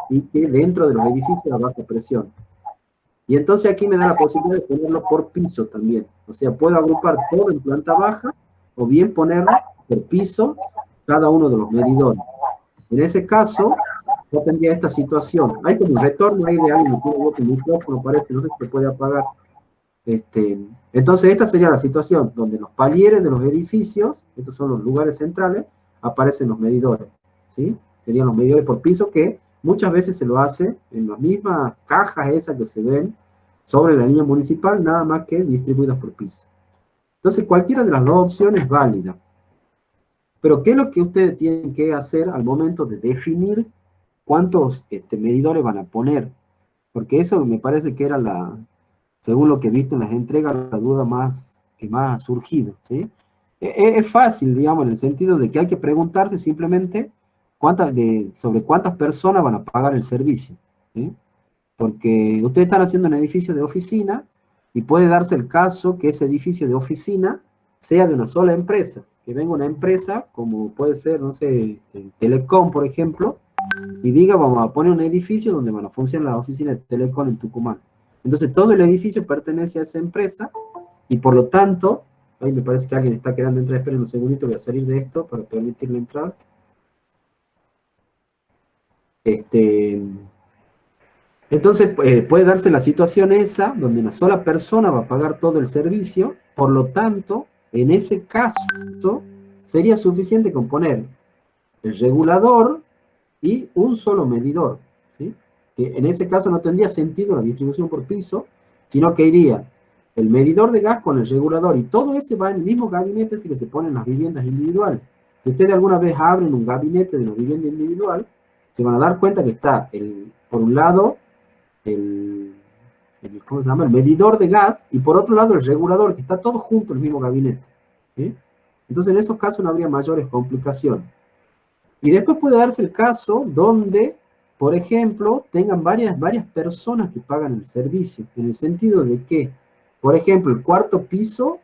y que dentro de los edificios a baja presión. Y entonces aquí me da la posibilidad de ponerlo por piso también. O sea, puedo agrupar todo en planta baja o bien poner por piso cada uno de los medidores. En ese caso, yo tendría esta situación. Hay como un retorno ahí de alguien que tiene otro micrófono, parece, no sé si se puede apagar. Entonces, esta sería la situación donde los palieres de los edificios, estos son los lugares centrales, aparecen los medidores, ¿sí? Serían los medidores por piso que muchas veces se lo hace en las mismas cajas esas que se ven sobre la línea municipal, nada más que distribuidas por piso. Entonces, cualquiera de las dos opciones es válida. Pero, ¿qué es lo que ustedes tienen que hacer al momento de definir cuántos medidores van a poner? Porque eso me parece que era según lo que he visto en las entregas, la duda que más ha surgido, ¿sí? Es fácil, digamos, en el sentido de que hay que preguntarse simplemente sobre cuántas personas van a pagar el servicio, ¿sí? Porque ustedes están haciendo un edificio de oficina y puede darse el caso que ese edificio de oficina sea de una sola empresa, que venga una empresa como puede ser, no sé, Telecom, por ejemplo, y diga, vamos a poner un edificio donde van a funcionar las oficinas de Telecom en Tucumán. Entonces todo el edificio pertenece a esa empresa y por lo tanto, ahí me parece que alguien está quedando entrar, esperen un segundito, voy a salir de esto para permitirle entrar. Entonces puede darse la situación esa, donde una sola persona va a pagar todo el servicio, por lo tanto, en ese caso, sería suficiente con poner el regulador y un solo medidor, ¿sí? Que en ese caso no tendría sentido la distribución por piso, sino que iría el medidor de gas con el regulador, y todo ese va en el mismo gabinete ese que se pone en las viviendas individuales. Si ustedes alguna vez abren un gabinete de una vivienda individual, se van a dar cuenta que está, por un lado, ¿cómo se llama? El medidor de gas, y por otro lado el regulador, que está todo junto en el mismo gabinete, ¿sí? Entonces en esos casos no habría mayores complicaciones. Y después puede darse el caso donde, por ejemplo, tengan varias personas que pagan el servicio, en el sentido de que, por ejemplo, el cuarto piso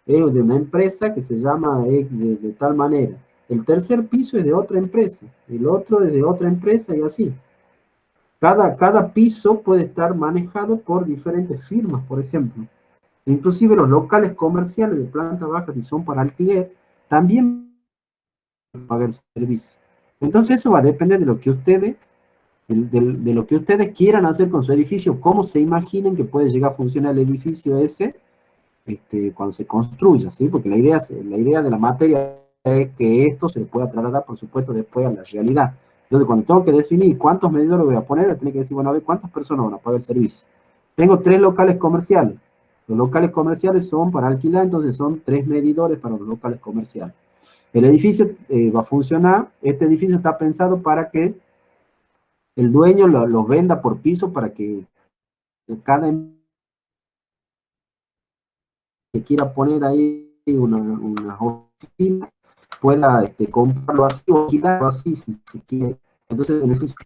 es de una empresa que se llama de tal manera, el tercer piso es de otra empresa, el otro es de otra empresa y así. Cada piso puede estar manejado por diferentes firmas, por ejemplo. Inclusive los locales comerciales de planta baja, si son para alquiler, también pagar el servicio. Entonces eso va a depender de lo que de lo que ustedes quieran hacer con su edificio, cómo se imaginen que puede llegar a funcionar el edificio ese cuando se construya, ¿sí? Porque la idea de la materia es que esto se le pueda trasladar, por supuesto, después a la realidad. Entonces, cuando tengo que definir cuántos medidores voy a poner, tengo que decir, bueno, a ver, ¿cuántas personas van a pagar el servicio? Tengo 3 locales comerciales. Los locales comerciales son para alquilar, entonces son 3 medidores para los locales comerciales. El edificio va a funcionar, este edificio está pensado para que el dueño lo venda por piso para que cada que quiera poner ahí una oficina pueda comprarlo así o alquilarlo así si quiere. Entonces necesita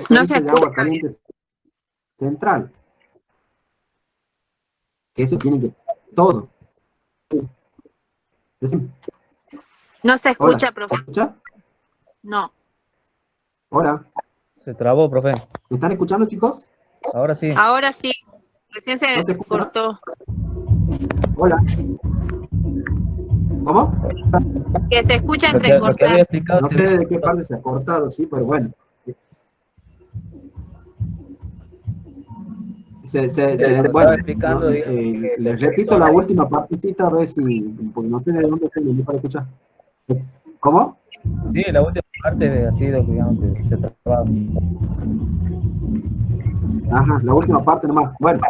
un No se servicio de agua escucha bien. caliente central, que ese tiene que todo. No se Hola, escucha, ¿se profe. escucha? No. Hola, Se trabó, profe. ¿me están escuchando, chicos? Ahora sí. Ahora sí. Recién ¿No se se escucha? cortó. Hola, ¿cómo? Que se escucha Lo que había entrecortado. explicado No se sé había de qué cortado. parte se ha cortado, sí, pero bueno. Lo que Bueno, estaba explicando, digamos, que las les repito la personas, última partecita a ver si, porque no sé de dónde se me para escuchar. ¿Cómo? sí, la última parte ha sido, digamos, que se trababa. Ajá, la última parte nomás. Bueno,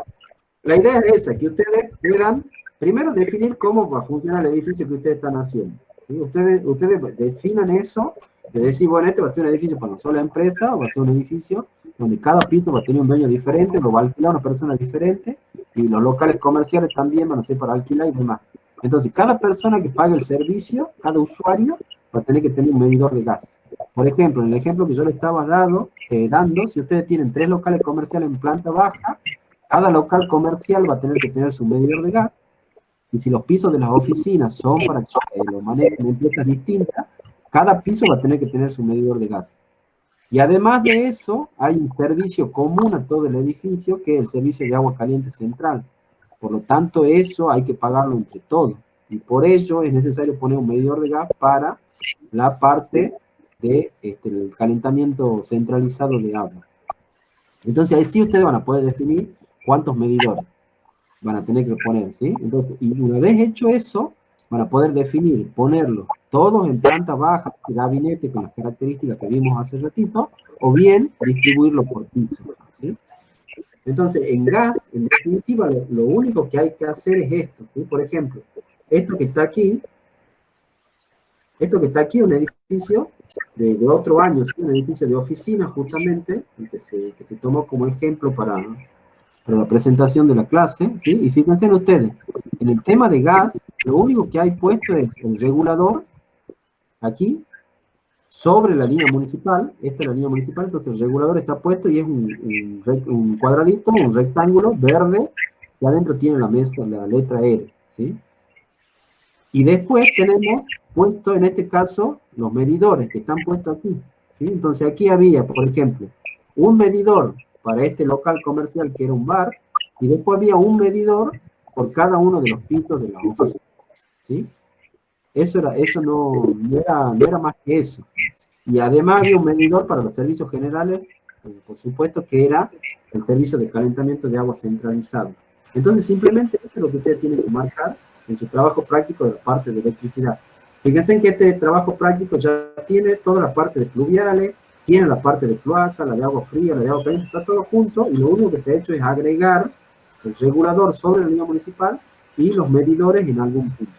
la idea es esa, que ustedes puedan primero definir cómo va a funcionar el edificio que ustedes están haciendo, ¿sí? Ustedes definan eso, de decir, bueno, este va a ser un edificio para una sola empresa, o va a ser un edificio donde cada piso va a tener un dueño diferente, lo va a alquilar una persona diferente, y los locales comerciales también van a ser para alquilar y demás. Entonces, cada persona que pague el servicio, cada usuario, va a tener que tener un medidor de gas. Por ejemplo, en el ejemplo que yo le estaba dando, si ustedes tienen 3 locales comerciales en planta baja, cada local comercial va a tener que tener su medidor de gas, y si los pisos de las oficinas son para que lo manejen empresas distintas, cada piso va a tener que tener su medidor de gas. Y además de eso, hay un servicio común a todo el edificio, que es el servicio de agua caliente central. Por lo tanto, eso hay que pagarlo entre todos. Y por ello es necesario poner un medidor de gas para la parte de el calentamiento centralizado de agua. Entonces, ahí sí ustedes van a poder definir cuántos medidores van a tener que poner, ¿sí? Entonces, y una vez hecho eso, van a poder definir, ponerlos todos en planta baja, gabinete con las características que vimos hace ratito, o bien distribuirlo por piso, ¿sí? Entonces, en gas, en definitiva, lo único que hay que hacer es esto, ¿sí? Por ejemplo, esto que está aquí, un edificio de otro año, ¿sí? Un edificio de oficina, justamente, que se tomó como ejemplo para la presentación de la clase, ¿sí? Y fíjense en ustedes, en el tema de gas, lo único que hay puesto es el regulador, aquí, sobre la línea municipal, esta es la línea municipal, entonces el regulador está puesto y es un cuadradito, un rectángulo verde, y adentro tiene la mesa, la letra R, ¿sí? Y después tenemos puesto, en este caso, los medidores que están puestos aquí, ¿sí? Entonces aquí había, por ejemplo, un medidor para este local comercial que era un bar, y después había un medidor por cada uno de los pisos de la oficina, ¿sí? Eso no era más que eso. Y además había un medidor para los servicios generales, por supuesto, que era el servicio de calentamiento de agua centralizado. Entonces, simplemente eso es lo que ustedes tienen que marcar en su trabajo práctico de la parte de electricidad. Fíjense que este trabajo práctico ya tiene toda la parte de pluviales, tiene la parte de cloaca, la de agua fría, la de agua caliente, está todo junto, y lo único que se ha hecho es agregar el regulador sobre la línea municipal y los medidores en algún punto.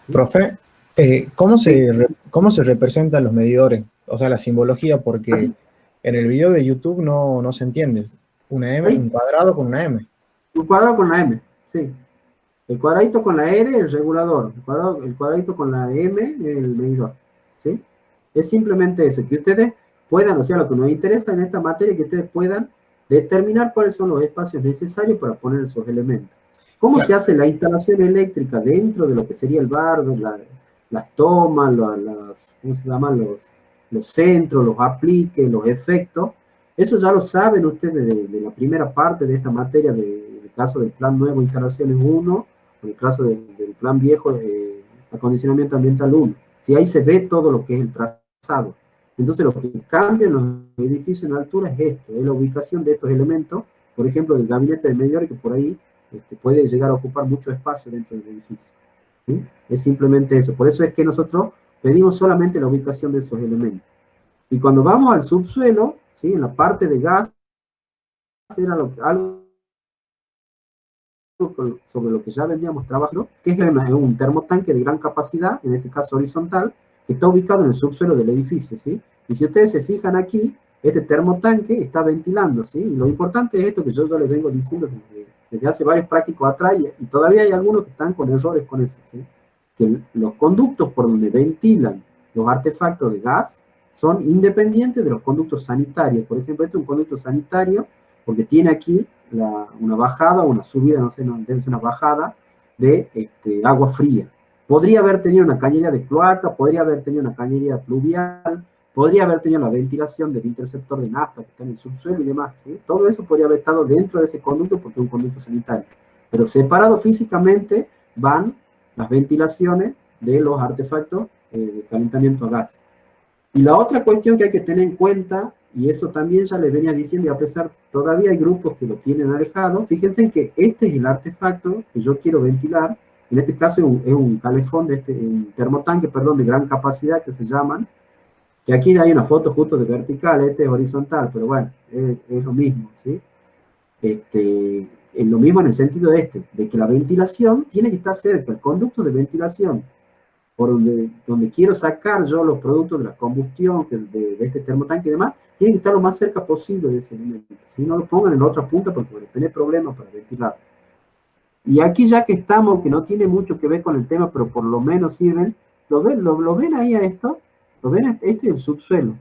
¿Sí? Profe, ¿cómo se representan los medidores? O sea, la simbología, porque ¿Así? en el video de YouTube no se entiende. Una M, ¿Sí? un cuadrado con una M. Un cuadrado con la M, sí. El cuadradito con la R, el regulador. El cuadradito con la M, el medidor. ¿Sí? Es simplemente eso, que ustedes puedan, o sea, lo que nos interesa en esta materia, que ustedes puedan determinar cuáles son los espacios necesarios para poner esos elementos. ¿Cómo Claro. se hace la instalación eléctrica dentro de lo que sería el bardo, las tomas, ¿cómo se llaman? Los centros, los apliques, los efectos? Eso ya lo saben ustedes de la primera parte de esta materia, del caso del plan nuevo, instalaciones 1, en el caso del plan viejo, acondicionamiento ambiental 1. ¿Sí? Ahí se ve todo lo que es el trazado. Entonces lo que cambia en los edificios en altura es esto, es la ubicación de estos elementos, por ejemplo, del gabinete de medidores, que por ahí puede llegar a ocupar mucho espacio dentro del edificio. ¿Sí? Es simplemente eso. Por eso es que nosotros pedimos solamente la ubicación de esos elementos. Y cuando vamos al subsuelo, ¿sí? En la parte de gas, era algo sobre lo que ya veníamos trabajando, que es un termotanque de gran capacidad, en este caso horizontal, que está ubicado en el subsuelo del edificio, ¿sí? Y si ustedes se fijan aquí, este termotanque está ventilando, ¿sí? Y lo importante es esto que yo les vengo diciendo desde hace varios prácticos atrás, y todavía hay algunos que están con errores con eso, ¿sí? Que los conductos por donde ventilan los artefactos de gas son independientes de los conductos sanitarios. Por ejemplo, este es un conducto sanitario porque tiene aquí una bajada o una subida, no sé, debe ser una bajada de agua fría. Podría haber tenido una cañería de cloaca, podría haber tenido una cañería pluvial, podría haber tenido la ventilación del interceptor de nafta que está en el subsuelo y demás, ¿sí? Todo eso podría haber estado dentro de ese conducto porque es un conducto sanitario. Pero separado físicamente van las ventilaciones de los artefactos de calentamiento a gas. Y la otra cuestión que hay que tener en cuenta, y eso también ya les venía diciendo, y a pesar, todavía hay grupos que lo tienen alejado, fíjense que este es el artefacto que yo quiero ventilar, en este caso es un calefón, un termotanque, perdón, de gran capacidad que se llaman, que aquí hay una foto justo de vertical, este es horizontal, pero bueno, es lo mismo, ¿sí? Es lo mismo en el sentido de que la ventilación tiene que estar cerca, el conducto de ventilación, por donde quiero sacar yo los productos de la combustión de este termotanque y demás, tiene que estar lo más cerca posible de ese elemento. Si no lo pongan en la otra punta porque van a tener problemas para ventilar. Y aquí ya que estamos, que no tiene mucho que ver con el tema, pero por lo menos sirven, ¿lo ven ahí a esto? ¿Lo ven? Este es el subsuelo.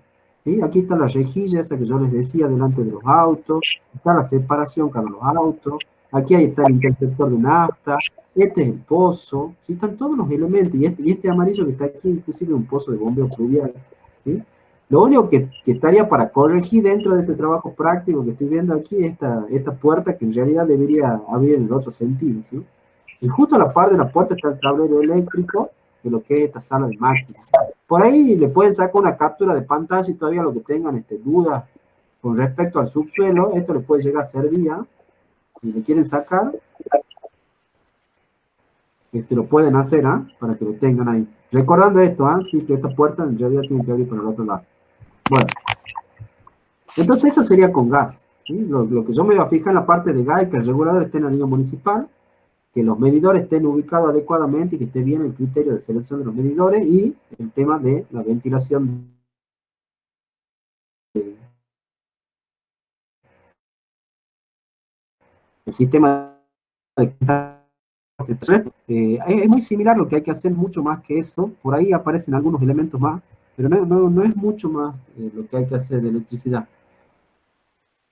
¿Sí? Aquí está la rejilla esa que yo les decía delante de los autos, está la separación para los autos, aquí ahí está el interceptor de nafta, este es el pozo, ¿sí? Están todos los elementos, y este amarillo que está aquí inclusive es un pozo de bombeo pluvial, ¿sí? Lo único que estaría para corregir dentro de este trabajo práctico que estoy viendo aquí es esta puerta que en realidad debería abrir en el otro sentido, ¿sí? Y justo a la par de la puerta está el tablero eléctrico de lo que es esta sala de máquinas. Por ahí le pueden sacar una captura de pantalla y todavía lo que tengan dudas con respecto al subsuelo, esto le puede llegar a servir, ¿ah? Si le quieren sacar, lo pueden hacer, ¿ah? Para que lo tengan ahí. Recordando esto, ¿ah? Sí, que esta puerta en realidad tiene que abrir por el otro lado. Bueno, entonces eso sería con gas, ¿sí? Lo que yo me voy a fijar en la parte de gas es que el regulador esté en la línea municipal, que los medidores estén ubicados adecuadamente y que esté bien el criterio de selección de los medidores y el tema de la ventilación del sistema de es muy similar lo que hay que hacer, mucho más que eso. Por ahí aparecen algunos elementos más, pero no es mucho más lo que hay que hacer de electricidad.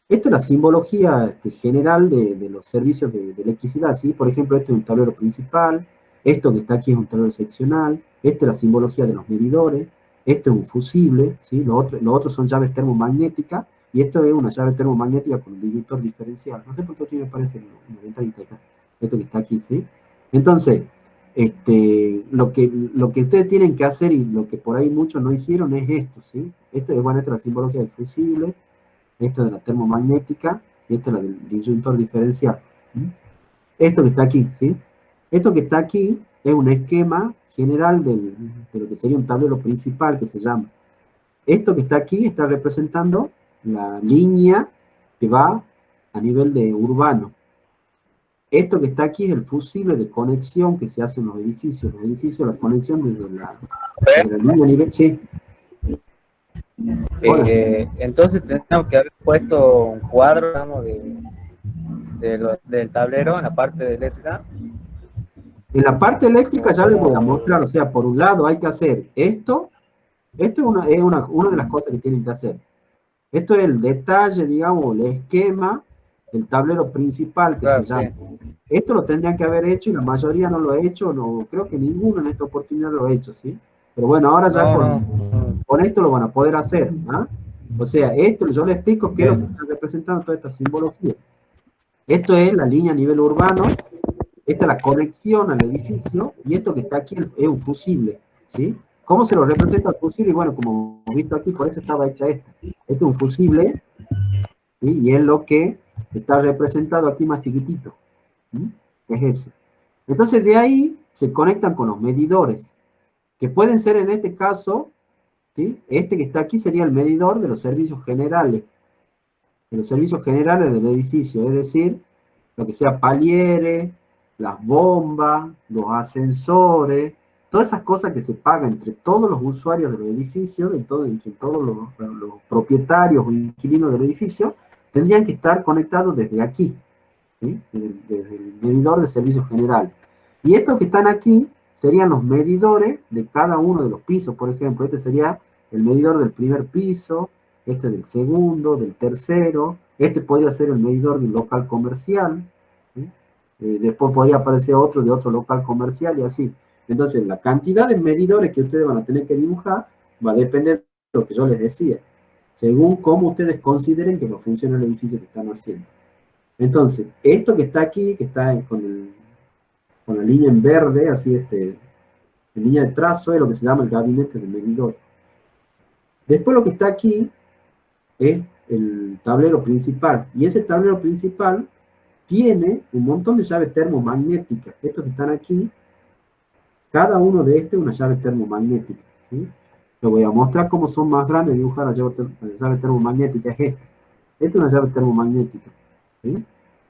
Esta es la simbología general de los servicios de electricidad, ¿sí? Por ejemplo, este es un tablero principal, esto que está aquí es un tablero seccional, esta es la simbología de los medidores, esto es un fusible, ¿sí? Los otros son llaves termomagnéticas, y esto es una llave termomagnética con un disyuntor diferencial. No sé por qué aquí me parece una ventanita acá, esto que está aquí, ¿sí? Entonces, lo que ustedes tienen que hacer, y lo que por ahí muchos no hicieron, es esto, ¿sí? Esta es la simbología del fusible, esta de la termomagnética, y esta es la del disyuntor diferencial. ¿Sí? Esto que está aquí, ¿sí? Esto que está aquí es un esquema general de lo que sería un tablero principal que se llama. Esto que está aquí está representando la línea que va a nivel de urbano. Esto que está aquí es el fusible de conexión que se hace en los edificios. Los edificios, la conexión desde la línea a nivel... Sí. Entonces tenemos que haber puesto un cuadro, digamos, del tablero en la parte de eléctrica. En la parte eléctrica ya les voy a mostrar, o sea, por un lado hay que hacer esto es una de las cosas que tienen que hacer. Esto es el detalle, digamos, el esquema del tablero principal que Claro, se llama. sí. Esto lo tendrían que haber hecho y la mayoría no lo ha hecho, no, creo que ninguno en esta oportunidad lo ha hecho, ¿sí? Pero bueno, ahora ya con esto lo van a poder hacer, ¿ah? O sea, esto yo les explico qué es lo que está representando toda esta simbología. Esto es la línea a nivel urbano, esta es la conexión al edificio, y esto que está aquí es un fusible, ¿sí? ¿Cómo se lo representa el fusible? Y bueno, como hemos visto aquí, por eso estaba hecha esta. Este es un fusible, ¿sí? Y es lo que está representado aquí más chiquitito, ¿sí? Es ese. Entonces de ahí se conectan con los medidores, que pueden ser en este caso, ¿sí? Este que está aquí sería el medidor de los servicios generales, del edificio, es decir, lo que sea palieres, las bombas, los ascensores, todas esas cosas que se pagan entre todos los usuarios del edificio, entre todos los propietarios o inquilinos del edificio, tendrían que estar conectados desde aquí, ¿sí? Desde el medidor de servicios generales. Y estos que están aquí serían los medidores de cada uno de los pisos, por ejemplo, este sería el medidor del primer piso, este del segundo, del tercero, este podría ser el medidor de un local comercial, ¿sí? Después podría aparecer otro de otro local comercial y así. Entonces, la cantidad de medidores que ustedes van a tener que dibujar va a depender de lo que yo les decía, según cómo ustedes consideren que no funciona el edificio que están haciendo. Entonces, esto que está aquí, que está con la línea en verde, así en línea de trazo, es lo que se llama el gabinete de medidor. Después lo que está aquí es el tablero principal, y ese tablero principal tiene un montón de llaves termomagnéticas. Estos que están aquí, cada uno de estos es una llave termomagnética, ¿sí? Lo voy a mostrar cómo son más grandes, dibujar la llave termomagnética, es esta. Esta es una llave termomagnética, ¿sí?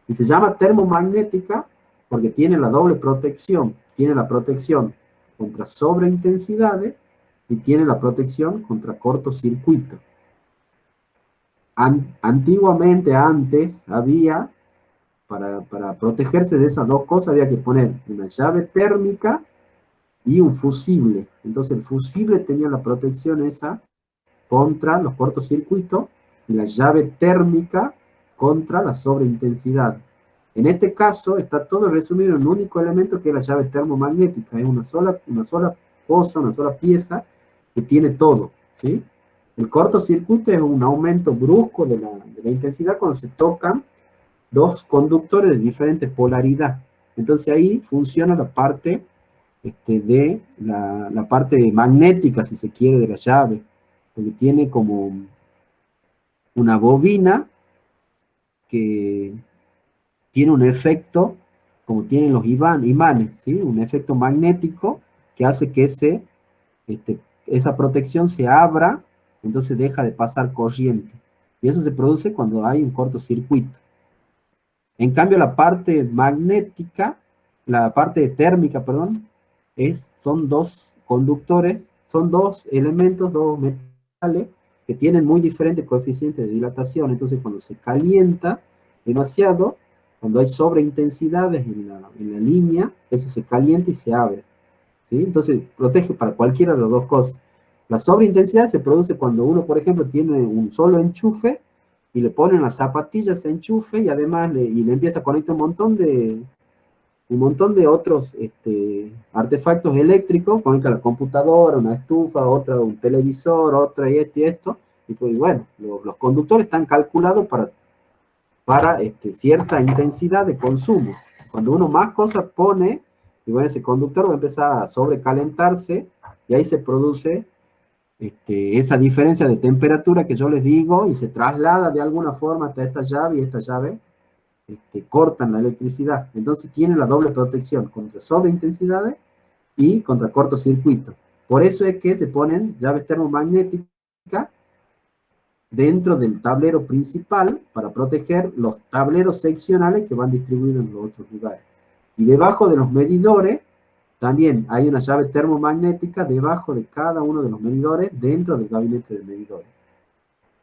Y se llama termomagnética porque tiene la doble protección. Tiene la protección contra sobreintensidades y tiene la protección contra cortocircuito. Antiguamente, antes, había, para protegerse de esas dos cosas, había que poner una llave térmica y un fusible. Entonces el fusible tenía la protección esa contra los cortocircuitos y la llave térmica contra la sobreintensidad. En este caso está todo resumido en un único elemento que es la llave termomagnética. Es una sola cosa, una sola pieza que tiene todo, ¿sí? El cortocircuito es un aumento brusco de la intensidad cuando se tocan dos conductores de diferente polaridad. Entonces ahí funciona la parte de la parte magnética, si se quiere, de la llave, porque tiene como una bobina que tiene un efecto, como tienen los imanes, ¿sí? Un efecto magnético que hace que esa protección se abra, entonces deja de pasar corriente. Y eso se produce cuando hay un cortocircuito. En cambio, la parte magnética, la parte térmica, perdón, son dos conductores, son dos elementos, dos metales, que tienen muy diferentes coeficientes de dilatación. Entonces, cuando se calienta demasiado, cuando hay sobreintensidades en la línea, eso se calienta y se abre, ¿sí? Entonces, protege para cualquiera de las dos cosas. La sobreintensidad se produce cuando uno, por ejemplo, tiene un solo enchufe y le ponen las zapatillas de enchufe y además le empieza a conectar un montón de otros artefactos eléctricos, conecta la computadora, una estufa, otra, un televisor, otra y esto, y pues bueno, los conductores están calculados para cierta intensidad de consumo. Cuando uno más cosas pone, y bueno, ese conductor va a empezar a sobrecalentarse, y ahí se produce esa diferencia de temperatura que yo les digo, y se traslada de alguna forma hasta esta llave, y esta llave cortan la electricidad. Entonces tiene la doble protección contra sobreintensidades y contra cortocircuito. Por eso es que se ponen llaves termomagnéticas dentro del tablero principal para proteger los tableros seccionales que van distribuidos en los otros lugares. Y debajo de los medidores también hay una llave termomagnética debajo de cada uno de los medidores dentro del gabinete de medidores.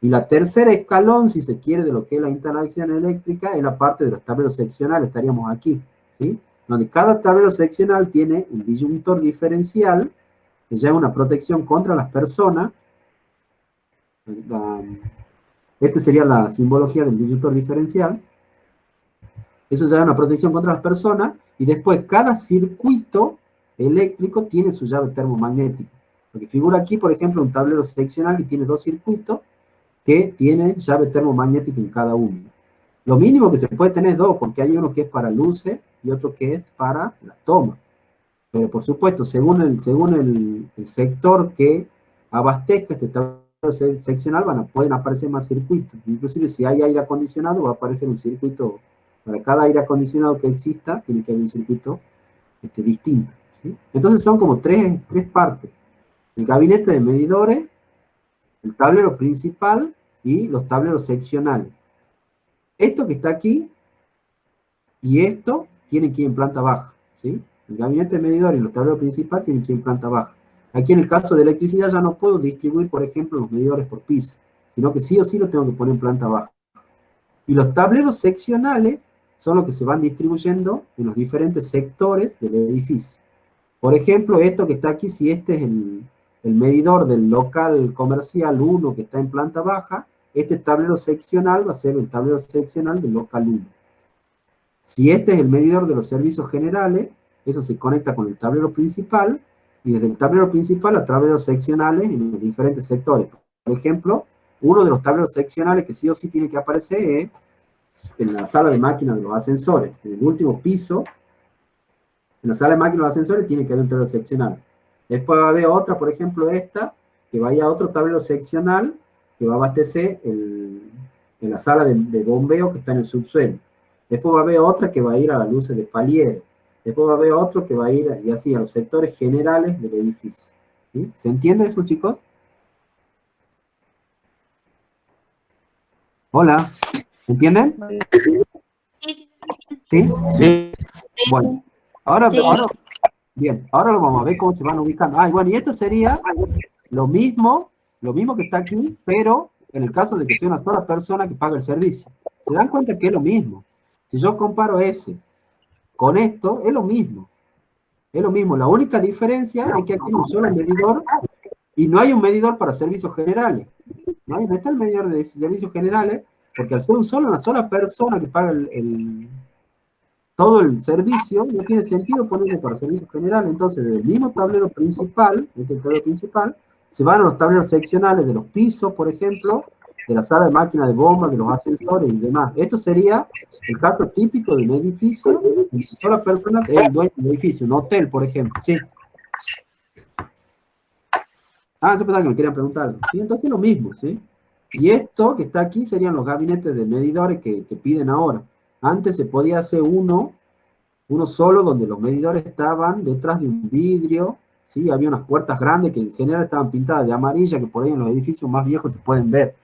Y la tercera escalón, si se quiere, de lo que es la instalación eléctrica, es la parte de los tableros seccionales, estaríamos aquí, ¿sí? Donde cada tablero seccional tiene un disyuntor diferencial, que ya es una protección contra las personas. Esta sería la simbología del disyuntor diferencial. Eso ya es una protección contra las personas, y después cada circuito eléctrico tiene su llave termomagnética. Lo que figura aquí, por ejemplo, un tablero seccional y tiene dos circuitos, que tiene llave termomagnética en cada uno. Lo mínimo que se puede tener es dos, porque hay uno que es para luces y otro que es para la toma. Pero por supuesto, según el sector que abastezca este tablero seccional, pueden aparecer más circuitos. Inclusive si hay aire acondicionado, va a aparecer un circuito. Para cada aire acondicionado que exista, tiene que haber un circuito distinto, ¿sí? Entonces son como tres partes. El gabinete de medidores, el tablero principal y los tableros seccionales. Esto que está aquí y esto tienen que ir en planta baja, ¿sí? El gabinete de medidores y los tableros principales tienen que ir en planta baja. Aquí en el caso de electricidad ya no puedo distribuir, por ejemplo, los medidores por piso, sino que sí o sí los tengo que poner en planta baja. Y los tableros seccionales son los que se van distribuyendo en los diferentes sectores del edificio. Por ejemplo, esto que está aquí, si este es el medidor del local comercial 1 que está en planta baja, este tablero seccional va a ser el tablero seccional del local 1. Si este es el medidor de los servicios generales, eso se conecta con el tablero principal, y desde el tablero principal a tableros seccionales en los diferentes sectores. Por ejemplo, uno de los tableros seccionales que sí o sí tiene que aparecer es en la sala de máquinas de los ascensores. En el último piso, en la sala de máquinas de los ascensores, tiene que haber un tablero seccional. Después va a haber otra, por ejemplo esta, que vaya a otro tablero seccional que va a abastecer en la sala de bombeo que está en el subsuelo. Después va a haber otra que va a ir a las luces de palier. Después va a haber otro que va a ir, y así, a los sectores generales del edificio. ¿Sí? ¿Se entiende eso, chicos? Hola. ¿Entienden? ¿Sí? Sí. Bueno, ahora lo vamos a ver cómo se van ubicando. Bueno, y esto sería lo mismo que está aquí, pero en el caso de que sea una sola persona que paga el servicio. ¿Se dan cuenta que es lo mismo? Si yo comparo ese con esto, es lo mismo. Es lo mismo. La única diferencia es que aquí hay un solo medidor y no hay un medidor para servicios generales. No está el medidor de servicios generales, porque al ser una sola persona que paga todo el servicio, no tiene sentido ponerle para servicios generales. Entonces, del mismo tablero principal, este tablero principal, se van a los tableros seccionales de los pisos, por ejemplo, de la sala de máquina de bombas, de los ascensores y demás. Esto sería el caso típico de un edificio, en que sola persona es el dueño del edificio, un hotel, por ejemplo. Sí. Ah, yo pensaba que me querían preguntar algo. Sí, entonces lo mismo, ¿sí? Y esto que está aquí serían los gabinetes de medidores que piden ahora. Antes se podía hacer uno solo, donde los medidores estaban detrás de un vidrio, ¿sí? Había unas puertas grandes que en general estaban pintadas de amarilla, que por ahí en los edificios más viejos se pueden ver.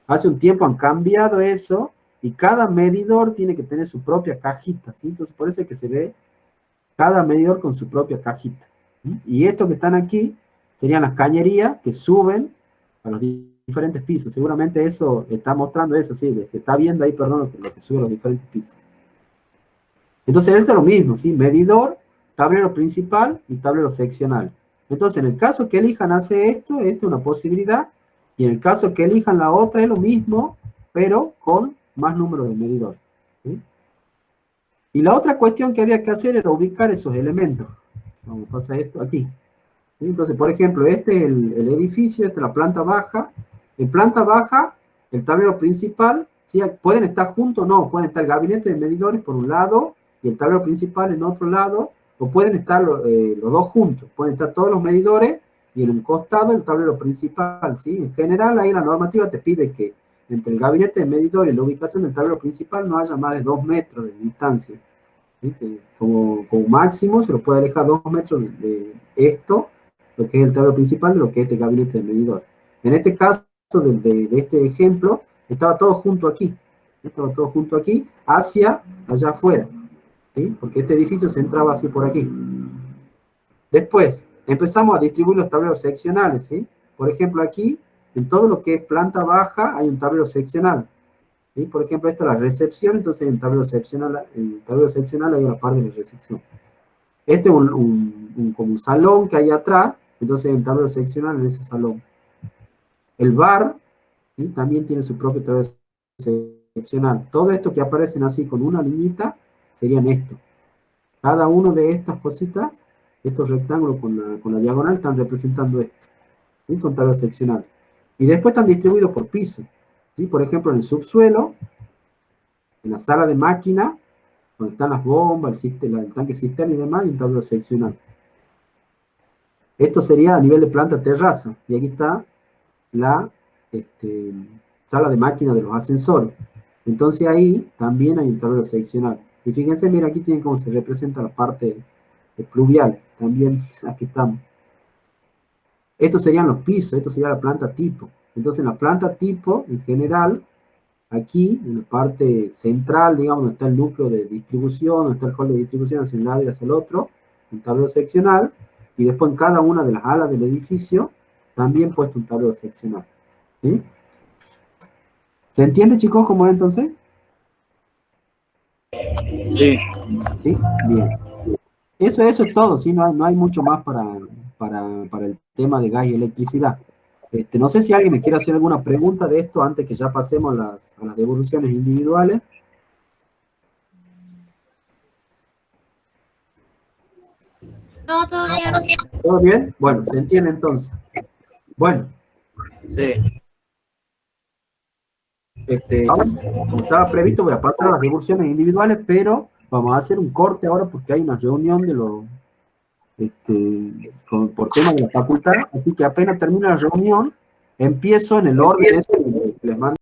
Hace un tiempo han cambiado eso, y cada medidor tiene que tener su propia cajita, ¿sí? Entonces por eso es que se ve cada medidor con su propia cajita. ¿Sí? Y estos que están aquí serían las cañerías que suben a los diferentes pisos. Seguramente eso está mostrando eso, sí, se está viendo ahí, perdón, lo que sube a los diferentes pisos. Entonces esto es lo mismo, ¿sí? Medidor, tablero principal y tablero seccional. Entonces en el caso que elijan hacer esto, esta es una posibilidad, y en el caso que elijan la otra es lo mismo, pero con más número de medidores. ¿Sí? Y la otra cuestión que había que hacer era ubicar esos elementos. Vamos a pasar esto aquí. ¿Sí? Entonces, por ejemplo, este es el edificio, esta es la planta baja. En planta baja, el tablero principal, ¿sí? Pueden estar juntos o no, pueden estar el gabinete de medidores por un lado y el tablero principal en otro lado, o pueden estar los dos juntos, pueden estar todos los medidores y en un costado el tablero principal, ¿sí? En general, ahí la normativa te pide que entre el gabinete de medidor y la ubicación del tablero principal no haya más de 2 metros de distancia. ¿Sí? Como máximo se lo puede alejar 2 metros de esto, lo que es el tablero principal, de lo que es este gabinete de medidor. En este caso, de este ejemplo, estaba todo junto aquí. Estaba todo junto aquí, hacia allá afuera. ¿Sí? Porque este edificio se entraba así por aquí. Después, empezamos a distribuir los tableros seccionales, ¿sí? Por ejemplo, aquí, en todo lo que es planta baja, hay un tablero seccional. ¿Sí? Por ejemplo, esta es la recepción, entonces en el tablero seccional hay la parte de la recepción. Este es como un salón que hay atrás, entonces en el tablero seccional en ese salón. El bar, ¿sí? También tiene su propio tablero seccional. Todo esto que aparecen así con una liñita, serían estos. Cada uno de estas cositas, estos rectángulos con la diagonal, están representando esto. ¿Sí? Son tablas seccionales. Y después están distribuidos por piso. ¿Sí? Por ejemplo, en el subsuelo, en la sala de máquina, donde están las bombas, el tanque cisterna y demás, y un tablero seccional. Esto sería a nivel de planta terraza. Y aquí está la sala de máquina de los ascensores. Entonces ahí también hay un tablero seccional. Y fíjense, mira, aquí tienen cómo se representa la parte pluvial. También aquí estamos. Estos serían los pisos, esto sería la planta tipo. Entonces en la planta tipo, en general, aquí, en la parte central, digamos, donde está el núcleo de distribución, donde está el hall de distribución hacia un lado y hacia el otro, un tablero seccional, y después en cada una de las alas del edificio, también puesto un tablero seccional. ¿Sí? ¿Se entiende, chicos, cómo es entonces? Sí. ¿Sí? Bien. Eso es todo, ¿sí? No hay mucho más para el tema de gas y electricidad. No sé si alguien me quiere hacer alguna pregunta de esto antes que ya pasemos a las devoluciones individuales. No, todo bien. ¿Todo bien? Bueno, se entiende entonces. Bueno. Sí. Como estaba previsto, voy a pasar a las devoluciones individuales, pero vamos a hacer un corte ahora porque hay una reunión de los por tema de la facultad, así que apenas termina la reunión, empiezo en el orden que les mando.